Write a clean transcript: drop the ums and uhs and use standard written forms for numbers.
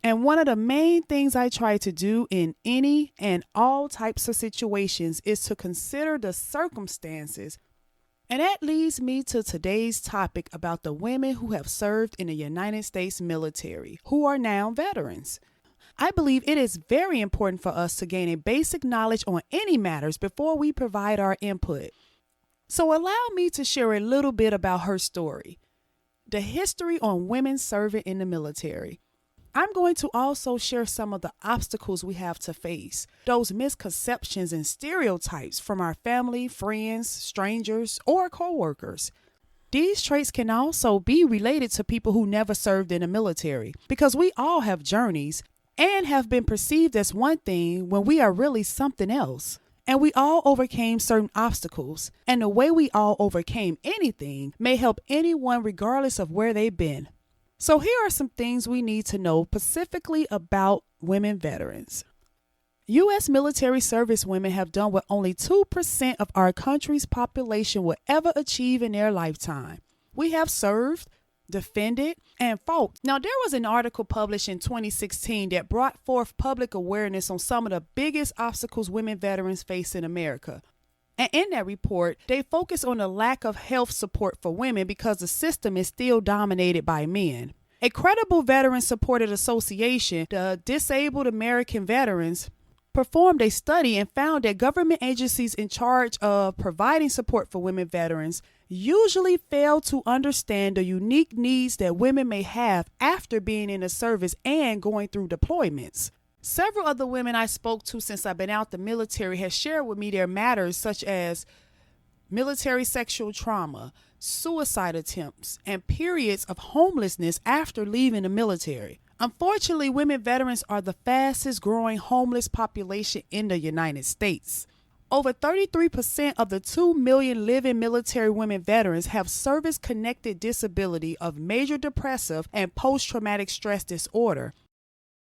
And one of the main things I try to do in any and all types of situations is to consider the circumstances. And that leads me to today's topic about the women who have served in the United States military, who are now veterans. I believe it is very important for us to gain a basic knowledge on any matters before we provide our input. So allow me to share a little bit about her story, the history on women serving in the military. I'm going to also share some of the obstacles we have to face, those misconceptions and stereotypes from our family, friends, strangers, or coworkers. These traits can also be related to people who never served in the military, because we all have journeys and have been perceived as one thing when we are really something else. And we all overcame certain obstacles, and the way we all overcame anything may help anyone regardless of where they've been. So here are some things we need to know specifically about women veterans. U.S. military service women have done what only 2% of our country's population will ever achieve in their lifetime. We have served, defended, and fought. Now, there was an article published in 2016 that brought forth public awareness on some of the biggest obstacles women veterans face in America. And in that report, they focus on the lack of health support for women because the system is still dominated by men. A credible veteran-supported association, the Disabled American Veterans, performed a study and found that government agencies in charge of providing support for women veterans usually fail to understand the unique needs that women may have after being in the service and going through deployments. Several of the women I spoke to since I've been out the military have shared with me their matters such as military sexual trauma, suicide attempts, and periods of homelessness after leaving the military. Unfortunately, women veterans are the fastest growing homeless population in the United States. Over 33% of the 2 million living military women veterans have service-connected disability of major depressive and post-traumatic stress disorder.